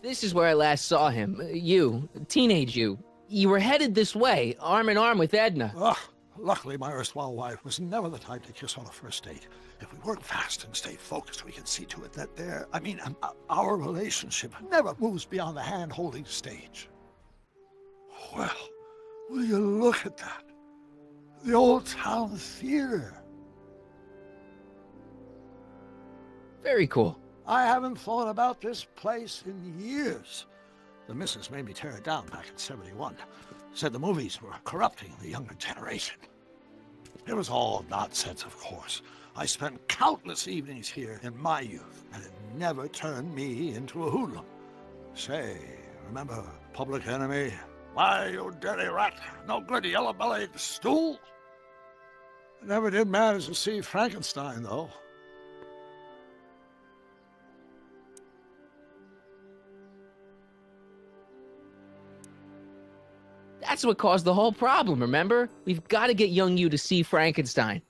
This is where I last saw him. You, teenage you. You were headed this way, arm in arm with Edna. Ugh. Luckily, my erstwhile wife was never the type to kiss on a first date. If we work fast and stay focused, we can see to it that our relationship never moves beyond the hand-holding stage. Well, will you look at that? The Old Town Theater. Very cool. I haven't thought about this place in years. The missus made me tear it down back in '71. Said the movies were corrupting the younger generation. It was all nonsense, of course. I spent countless evenings here in my youth, and it never turned me into a hoodlum. Say, remember Public Enemy? Why, you dirty rat, no good yellow-bellied stool? I never did manage to see Frankenstein, though. That's what caused the whole problem, remember? We've got to get young you to see Frankenstein.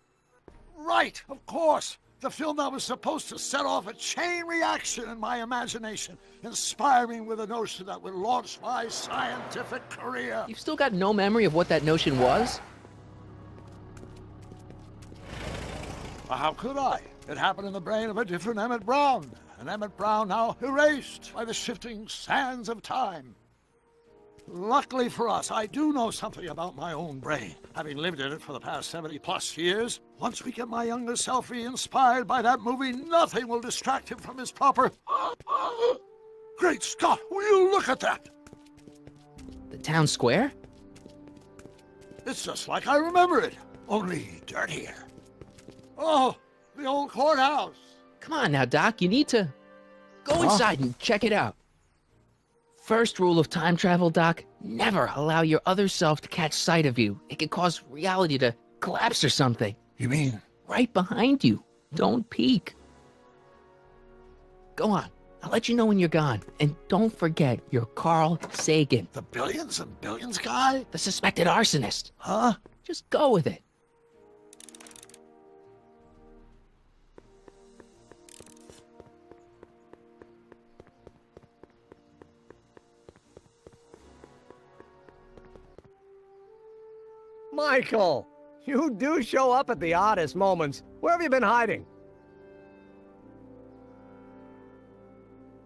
Right, of course. The film that was supposed to set off a chain reaction in my imagination, inspiring with a notion that would launch my scientific career. You've still got no memory of what that notion was? Well, how could I? It happened in the brain of a different Emmett Brown. An Emmett Brown now erased by the shifting sands of time. Luckily for us, I do know something about my own brain, having lived in it for the past 70-plus years. Once we get my younger self re-inspired by that movie, nothing will distract him from his proper... Great Scott, will you look at that? The town square? It's just like I remember it, only dirtier. Oh, the old courthouse. Come on now, Doc, you need to... Go inside and check it out. First rule of time travel, Doc, never allow your other self to catch sight of you. It could cause reality to collapse or something. You mean? Right behind you. Don't peek. Go on. I'll let you know when you're gone. And don't forget, you're Carl Sagan. The billions and billions guy? The suspected arsonist. Huh? Just go with it. Michael, you do show up at the oddest moments. Where have you been hiding?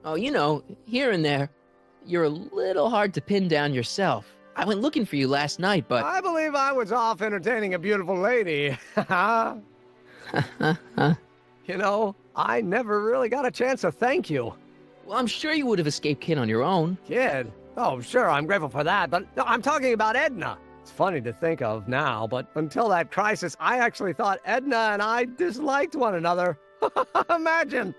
Oh, you know, here and there. You're a little hard to pin down yourself. I went looking for you last night, but... I believe I was off entertaining a beautiful lady. You know, I never really got a chance to thank you. Well, I'm sure you would have escaped Kid on your own. Kid? Oh, sure, I'm grateful for that, but no, I'm talking about Edna. It's funny to think of now, but until that crisis, I actually thought Edna and I disliked one another. Imagine!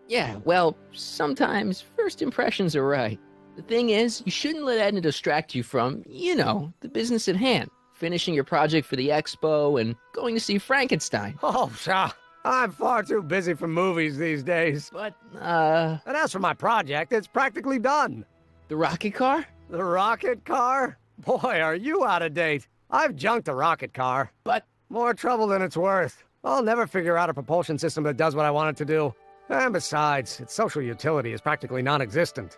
Yeah, well, sometimes first impressions are right. The thing is, you shouldn't let Edna distract you from, you know, the business at hand. Finishing your project for the expo and going to see Frankenstein. Oh, pshaw. I'm far too busy for movies these days. But, And as for my project, it's practically done. the rocket car? The rocket car? Boy, are you out of date. I've junked the rocket car. But... More trouble than it's worth. I'll never figure out a propulsion system that does what I want it to do. And besides, its social utility is practically non-existent.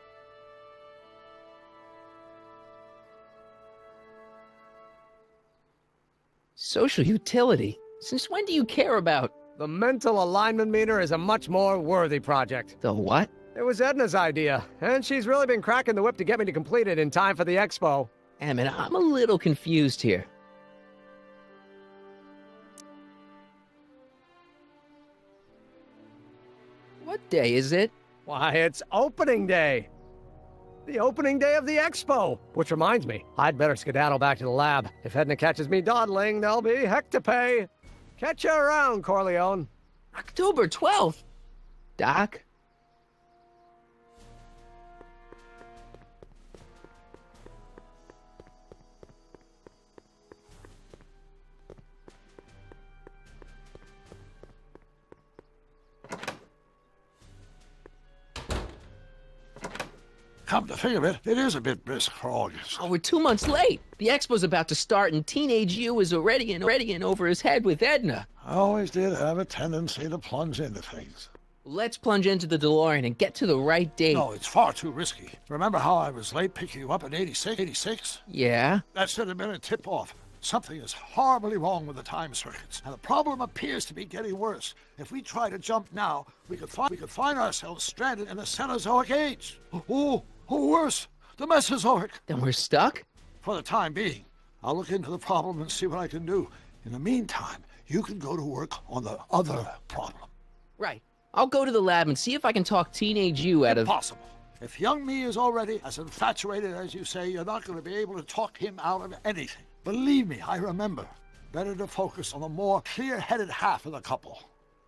Social utility? Since when do you care about... The mental alignment meter is a much more worthy project. The what? It was Edna's idea, and she's really been cracking the whip to get me to complete it in time for the expo. Emmett, I'm a little confused here. What day is it? Why, it's opening day. The opening day of the expo. Which reminds me, I'd better skedaddle back to the lab. If Edna catches me dawdling, there'll be heck to pay. Catch you around, Corleone. October 12th? Doc? Come to think of it, it is a bit brisk for August. Oh, we're 2 months late. The expo's about to start and teenage you is already in over his head with Edna. I always did have a tendency to plunge into things. Let's plunge into the DeLorean and get to the right date. No, it's far too risky. Remember how I was late picking you up in 86? Yeah? That should have been a tip-off. Something is horribly wrong with the time circuits, and the problem appears to be getting worse. If we try to jump now, we could find ourselves stranded in the Cenozoic age. Or worse, the Mesozoic. Then we're stuck? For the time being. I'll look into the problem and see what I can do. In the meantime, you can go to work on the other problem. Right. I'll go to the lab and see if I can talk teenage you out of... Impossible. If young me is already as infatuated as you say, you're not going to be able to talk him out of anything. Believe me, I remember. Better to focus on the more clear-headed half of the couple.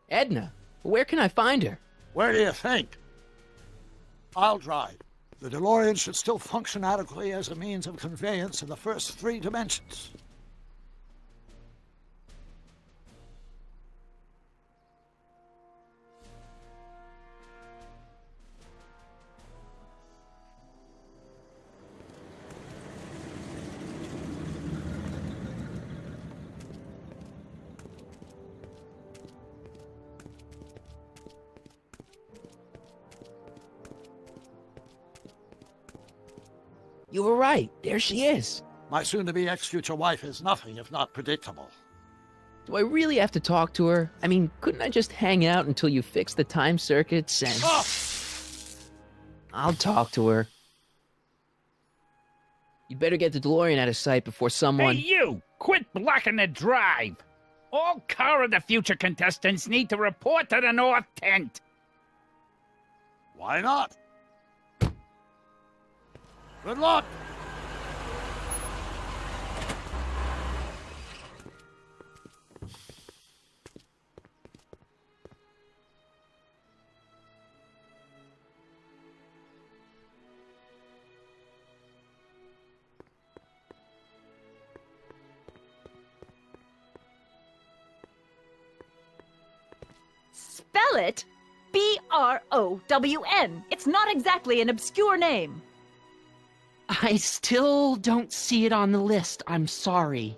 Edna? Where can I find her? Where do you think? I'll drive. The DeLorean should still function adequately as a means of conveyance in the first 3 dimensions. You were right. There she is. My soon-to-be ex-future wife is nothing if not predictable. Do I really have to talk to her? I mean, couldn't I just hang out until you fix the time circuits and... Ah! I'll talk to her. You'd better get the DeLorean out of sight before someone... Hey, you! Quit blocking the drive! All Car of the Future contestants need to report to the North Tent. Why not? Good luck! Spell it B-R-O-W-N. It's not exactly an obscure name. I still don't see it on the list. I'm sorry.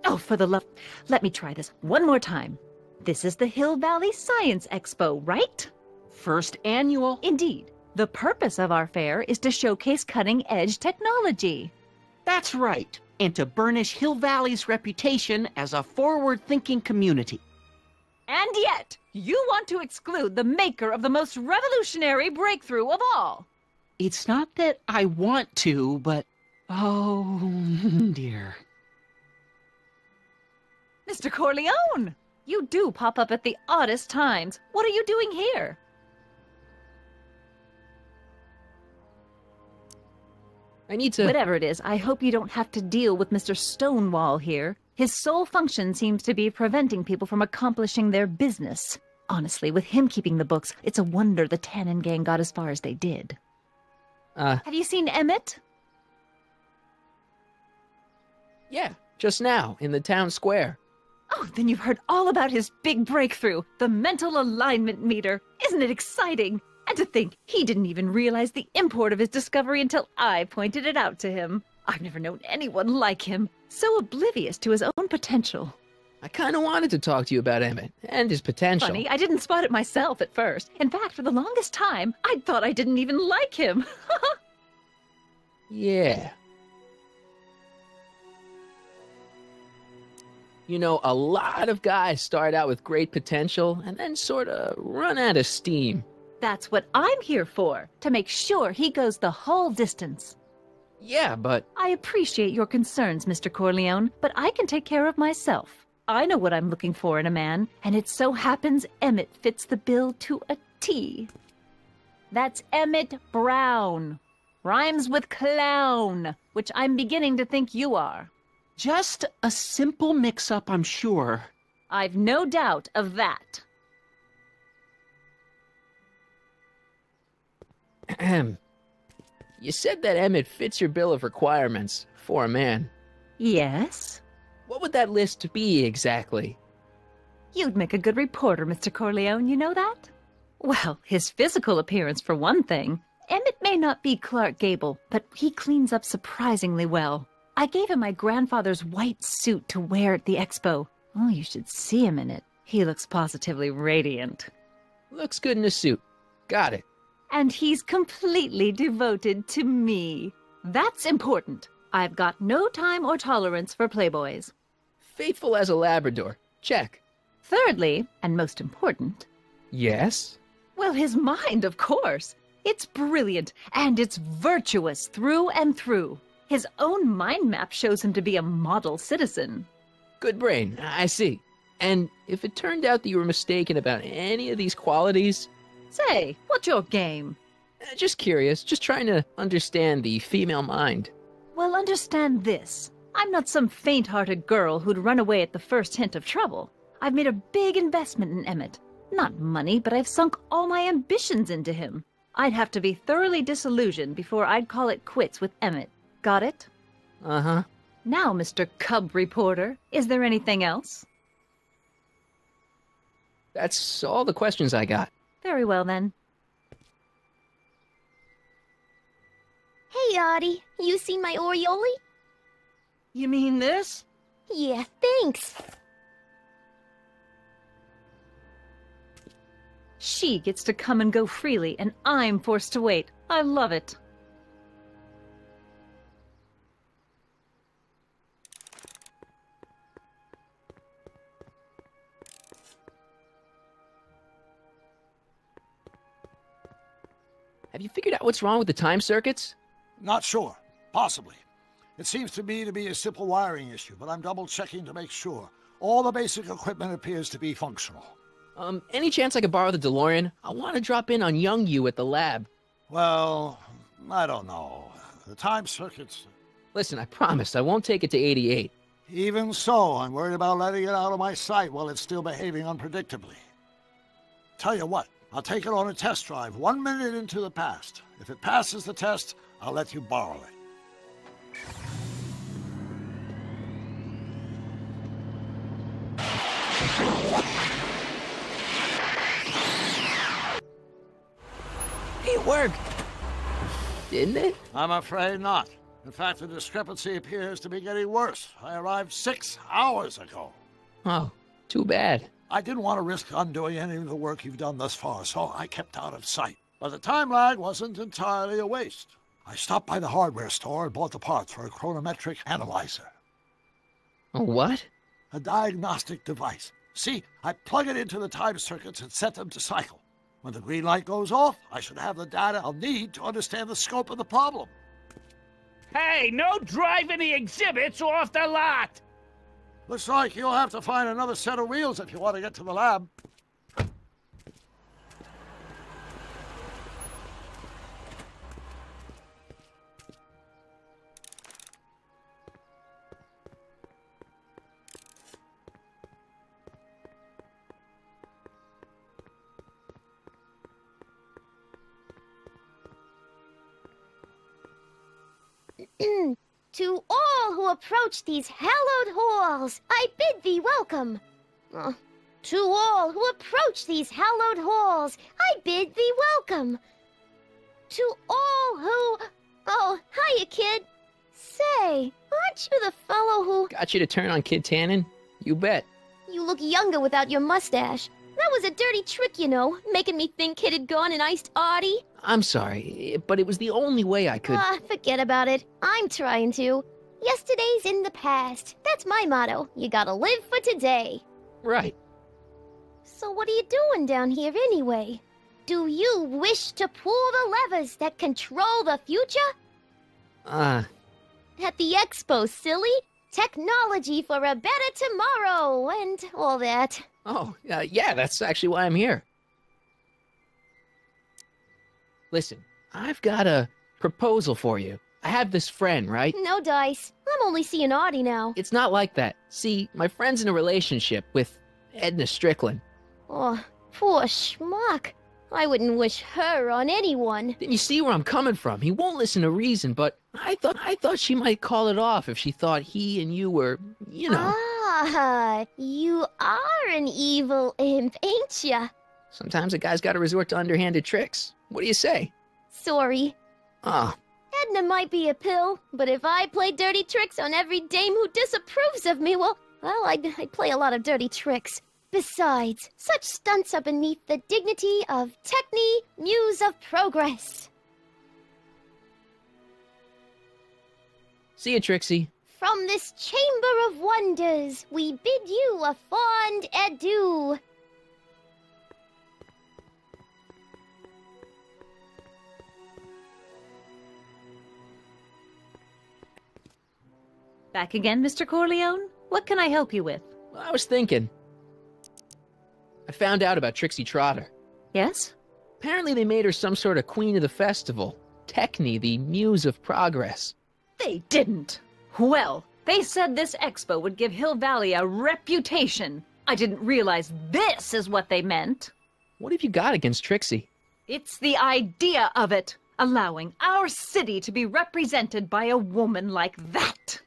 Oh, for the love... Let me try this one more time. This is the Hill Valley Science Expo, right? First annual. Indeed. The purpose of our fair is to showcase cutting-edge technology. That's right. And to burnish Hill Valley's reputation as a forward-thinking community. And yet, you want to exclude the maker of the most revolutionary breakthrough of all. It's not that I want to, but... Oh, dear. Mr. Corleone! You do pop up at the oddest times. What are you doing here? I need to... Whatever it is, I hope you don't have to deal with Mr. Stonewall here. His sole function seems to be preventing people from accomplishing their business. Honestly, with him keeping the books, it's a wonder the Tannen gang got as far as they did. Have you seen Emmett? Yeah, just now, in the town square. Oh, then you've heard all about his big breakthrough, the mental alignment meter. Isn't it exciting? And to think, he didn't even realize the import of his discovery until I pointed it out to him. I've never known anyone like him, so oblivious to his own potential. I kind of wanted to talk to you about Emmett and his potential. Funny, I didn't spot it myself at first. In fact, for the longest time, I thought I didn't even like him. Yeah. You know, a lot of guys start out with great potential and then sort of run out of steam. That's what I'm here for, to make sure he goes the whole distance. Yeah, but... I appreciate your concerns, Mr. Corleone, but I can take care of myself. I know what I'm looking for in a man, and it so happens Emmett fits the bill to a T. That's Emmett Brown. Rhymes with clown, which I'm beginning to think you are. Just a simple mix-up, I'm sure. I've no doubt of that. Ahem. You said that Emmett fits your bill of requirements for a man. Yes? What would that list be exactly? You'd make a good reporter, Mr. Corleone, you know that? Well, his physical appearance for one thing. Emmett may not be Clark Gable, but he cleans up surprisingly well. I gave him my grandfather's white suit to wear at the expo. Oh, you should see him in it. He looks positively radiant. Looks good in a suit. Got it. And he's completely devoted to me. That's important. I've got no time or tolerance for playboys. Faithful as a Labrador. Check. Thirdly, and most important, Yes? well, his mind, of course. It's brilliant, and it's virtuous through and through. His own mind map shows him to be a model citizen. Good brain. I see. And if it turned out that you were mistaken about any of these qualities, Say, what's your game? just curious, just trying to understand the female mind. Well, understand this. I'm not some faint-hearted girl who'd run away at the first hint of trouble. I've made a big investment in Emmett. Not money, but I've sunk all my ambitions into him. I'd have to be thoroughly disillusioned before I'd call it quits with Emmett. Got it? Uh-huh. Now, Mr. Cub Reporter, is there anything else? That's all the questions I got. Very well, then. Hey, Artie, you seen my Oriole? You mean this? Yeah, thanks. She gets to come and go freely, and I'm forced to wait. I love it. Have you figured out what's wrong with the time circuits? Not sure. Possibly. It seems to me to be a simple wiring issue, but I'm double-checking to make sure. All the basic equipment appears to be functional. Any chance I could borrow the DeLorean? I want to drop in on young you at the lab. Well, I don't know. The time circuits... Listen, I promise I won't take it to 88. Even so, I'm worried about letting it out of my sight while it's still behaving unpredictably. Tell you what, I'll take it on a test drive 1 minute into the past. If it passes the test, I'll let you borrow it. It worked! Didn't it? I'm afraid not. In fact, the discrepancy appears to be getting worse. I arrived 6 hours ago. Oh, too bad. I didn't want to risk undoing any of the work you've done thus far, so I kept out of sight. But the time lag wasn't entirely a waste. I stopped by the hardware store and bought the parts for a chronometric analyzer. Oh, what? A diagnostic device. See, I plug it into the time circuits and set them to cycle. When the green light goes off, I should have the data I'll need to understand the scope of the problem. Hey, no driving the exhibits off the lot! Looks like you'll have to find another set of wheels if you want to get to the lab. To all who approach these hallowed halls, I bid thee welcome. To all who approach these hallowed halls, I bid thee welcome. To all who... Oh, hiya, kid. Say, aren't you the fellow who... Got you to turn on Kid Tannen? You bet. You look younger without your mustache. That was a dirty trick, you know, making me think Kid had gone and iced Artie. I'm sorry, but it was the only way I could... Forget about it. I'm trying to. Yesterday's in the past. That's my motto. You gotta live for today. Right. So what are you doing down here anyway? Do you wish to pull the levers that control the future? At the expo, silly. Technology for a better tomorrow and all that. Oh, yeah, that's actually why I'm here. Listen, I've got a proposal for you. I have this friend, right? No dice. I'm only seeing Artie now. It's not like that. See, my friend's in a relationship with Edna Strickland. Oh, poor schmuck. I wouldn't wish her on anyone. Then you see where I'm coming from. He won't listen to reason, but I thought she might call it off if she thought he and you were, you know. Ah, you are an evil imp, ain't ya? Sometimes a guy's got to resort to underhanded tricks. What do you say? Sorry. Oh, Edna might be a pill, but if I play dirty tricks on every dame who disapproves of me, well, Well, I'd play a lot of dirty tricks. Besides, such stunts are beneath the dignity of Techne, Muse of Progress. See you, Trixie. From this chamber of wonders, we bid you a fond adieu. Back again, Mr. Corleone? What can I help you with? Well, I was thinking. I found out about Trixie Trotter. Yes? Apparently they made her some sort of queen of the festival. Techne, the Muse of Progress. They didn't. Well, they said this expo would give Hill Valley a reputation. I didn't realize this is what they meant. What have you got against Trixie? It's the idea of it, allowing our city to be represented by a woman like that.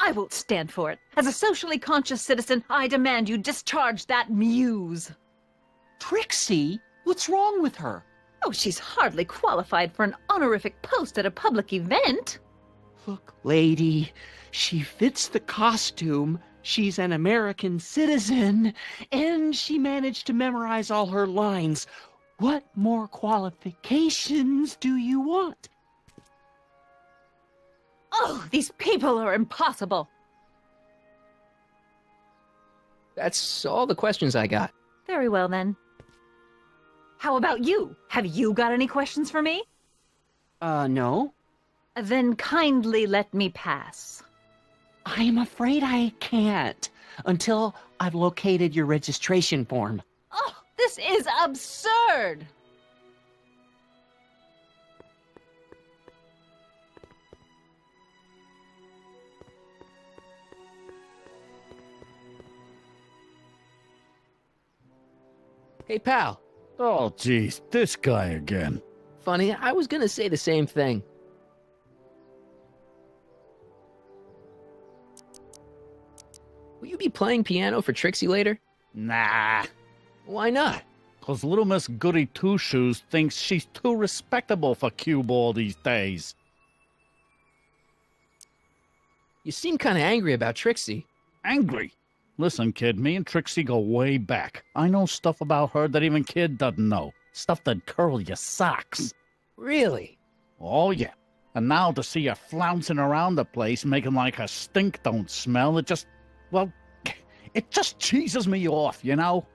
I won't stand for it. As a socially conscious citizen, I demand you discharge that muse. Trixie? What's wrong with her? Oh, she's hardly qualified for an honorific post at a public event. Look, lady, she fits the costume. She's an American citizen, and she managed to memorize all her lines. What more qualifications do you want? Oh, these people are impossible. That's all the questions I got. Very well, then. How about you? Have you got any questions for me? No. Then kindly let me pass. I'm afraid I can't until I've located your registration form. Oh, this is absurd! Hey, pal. Oh, geez, this guy again. Funny, I was gonna say the same thing. Will you be playing piano for Trixie later? Nah, Why not? 'cause little Miss Goody Two-Shoes thinks she's too respectable for cue ball these days. You seem kinda angry about Trixie. Angry. Listen, kid, me and Trixie go way back. I know stuff about her that even Kid doesn't know. Stuff that'd curl your socks. Really? Oh, yeah. And now to see her flouncing around the place, making like her stink don't smell, it just cheeses me off, you know?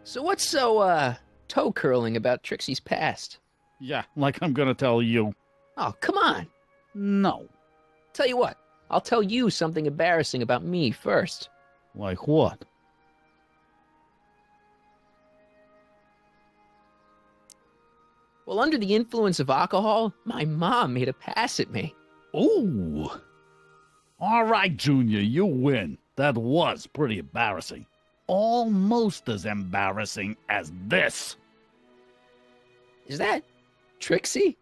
So what's so, toe-curling about Trixie's past? Yeah, like I'm gonna tell you. Oh, come on. No. Tell you what, I'll tell you something embarrassing about me first. Like what? Well, under the influence of alcohol, my mom made a pass at me. Ooh. All right, Junior, you win. That was pretty embarrassing. Almost as embarrassing as this. Is that Trixie?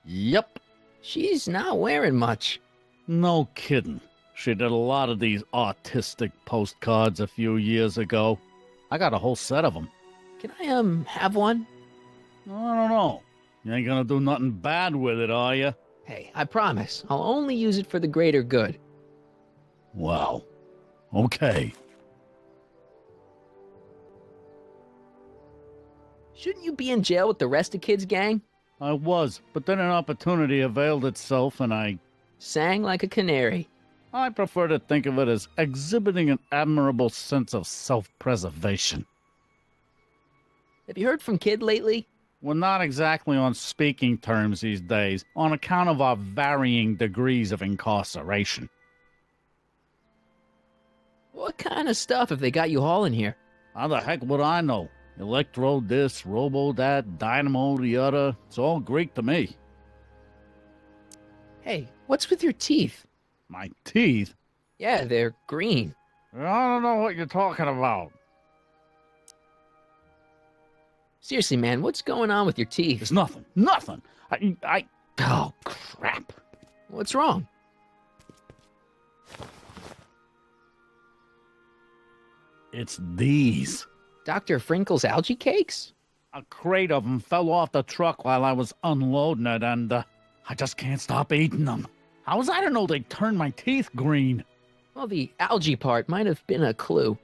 Yep. She's not wearing much. No kidding. She did a lot of these artistic postcards a few years ago. I got a whole set of them. Can I, have one? I don't know. You ain't gonna do nothing bad with it, are you? Hey, I promise. I'll only use it for the greater good. Wow. Okay. Shouldn't you be in jail with the rest of Kid's gang? I was, but then an opportunity availed itself and I Sang like a canary. I prefer to think of it as exhibiting an admirable sense of self-preservation. Have you heard from Kid lately? We're not exactly on speaking terms these days, on account of our varying degrees of incarceration. What kind of stuff have they got you hauling here? How the heck would I know? Electro this, robo that, dynamo the other. It's all Greek to me. Hey, what's with your teeth? My teeth? Yeah, they're green. I don't know what you're talking about. Seriously, man, what's going on with your teeth? It's nothing. Nothing. Oh, crap. What's wrong? It's these. Dr. Frinkle's algae cakes? A crate of them fell off the truck while I was unloading it, and I just can't stop eating them. How was I to know they turned my teeth green? Well, the algae part might have been a clue.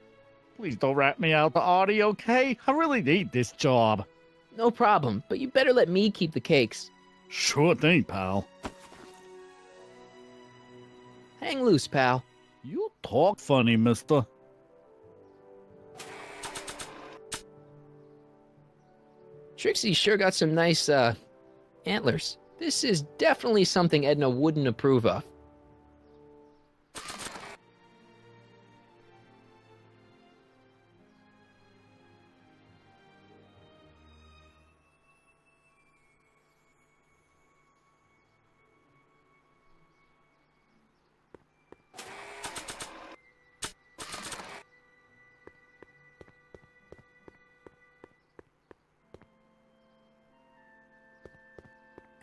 Please don't rat me out, Artie, okay? I really need this job. No problem, but you better let me keep the cakes. Sure thing, pal. Hang loose, pal. You talk funny, mister. Trixie sure got some nice, antlers. This is definitely something Edna wouldn't approve of.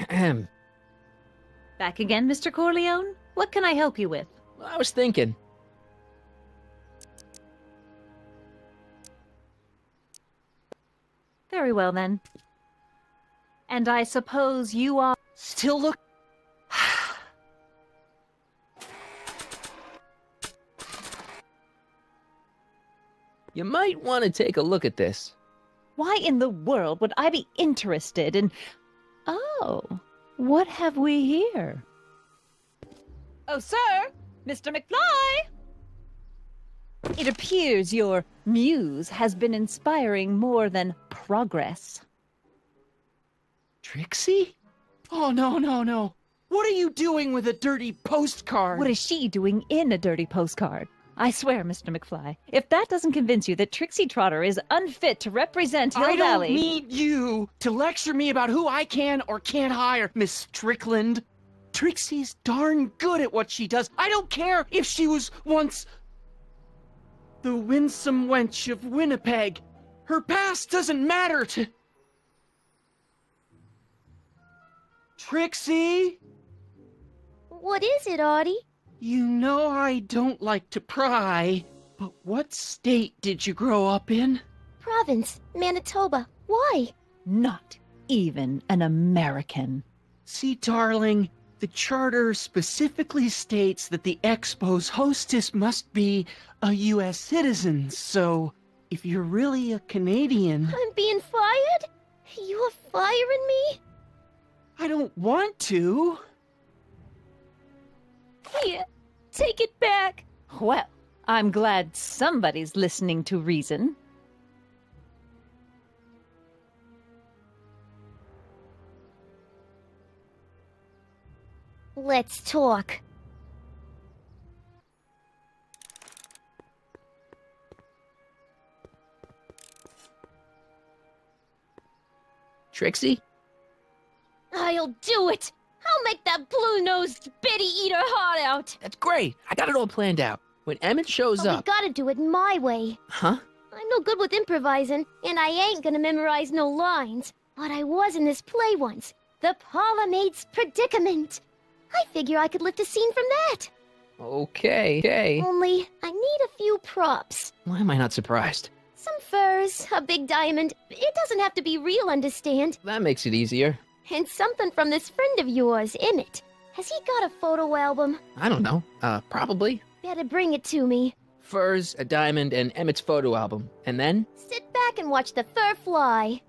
Ahem. Back again, Mr. Corleone? What can I help you with? Well, I was thinking. Very well, then. And I suppose you are... Still look. You might want to take a look at this. Why in the world would I be interested in... Oh, what have we here? Oh, sir! Mr. McFly! It appears your muse has been inspiring more than progress. Trixie? Oh, no, no, no. What are you doing with a dirty postcard? What is she doing in a dirty postcard? I swear, Mr. McFly, if that doesn't convince you that Trixie Trotter is unfit to represent Hill I Valley... don't need you to lecture me about who I can or can't hire, Miss Strickland. Trixie's darn good at what she does. I don't care if she was once the winsome wench of Winnipeg. Her past doesn't matter to... Trixie? What is it, Artie? You know I don't like to pry, but what state did you grow up in? Province, Manitoba. Why? Not even an American. See, darling, the charter specifically states that the Expo's hostess must be a U.S. citizen, so if you're really a Canadian... I'm being fired? You're firing me? I don't want to. Here, take it back. Well, I'm glad somebody's listening to reason. Let's talk. Trixie? I'll do it. I'll make that blue-nosed bitty eat her heart out. That's great. I got it all planned out. When Emmett shows But we up... gotta do it my way. Huh? I'm no good with improvising, and I ain't gonna memorize no lines. But I was in this play once. The Parlourmaid's Predicament. I figure I could lift a scene from that. Okay. Only, I need a few props. Why am I not surprised? Some furs, a big diamond. It doesn't have to be real, understand? That makes it easier. And something from this friend of yours, Emmett. Has he got a photo album? I don't know. Probably. Better bring it to me. Furs, a diamond, and Emmett's photo album. And then? Sit back and watch the fur fly.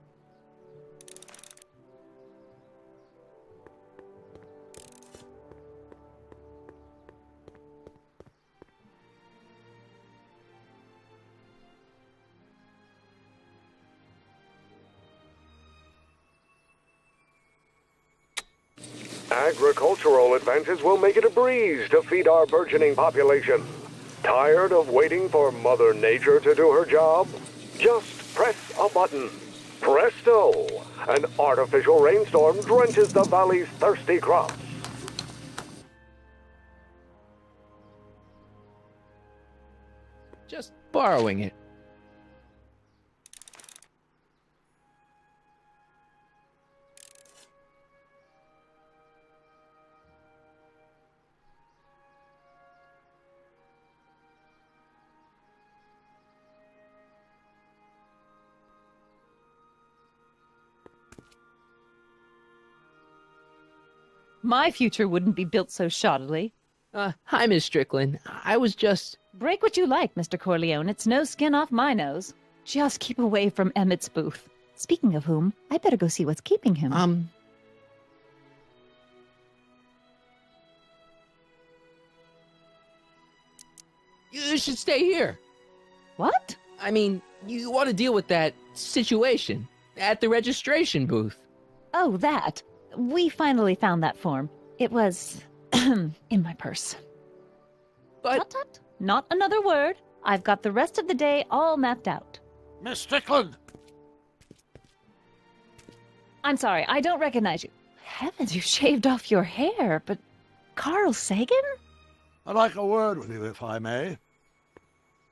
Agricultural advances will make it a breeze to feed our burgeoning population. Tired of waiting for Mother Nature to do her job? Just press a button. Presto! An artificial rainstorm drenches the valley's thirsty crops. Just borrowing it. My future wouldn't be built so shoddily. Hi, Miss Strickland. I was just... Break what you like, Mr. Corleone. It's no skin off my nose. Just keep away from Emmett's booth. Speaking of whom, I better go see what's keeping him. You should stay here. What? I mean, you want to deal with that situation at the registration booth. Oh, that. We finally found that form. It was in my purse. But... Tut tut. Not another word. I've got the rest of the day all mapped out. Miss Strickland! I'm sorry, I don't recognize you. Heavens, you shaved off your hair, but Carl Sagan? I'd like a word with you, if I may.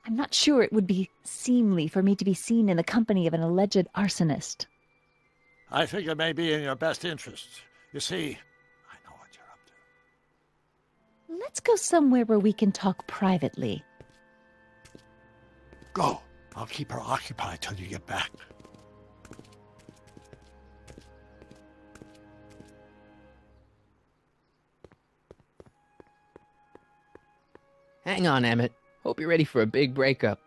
I'm not sure it would be seemly for me to be seen in the company of an alleged arsonist. I think it may be in your best interests. You see, I know what you're up to. Let's go somewhere where we can talk privately. Go. I'll keep her occupied till you get back. Hang on, Emmett. Hope you're ready for a big breakup.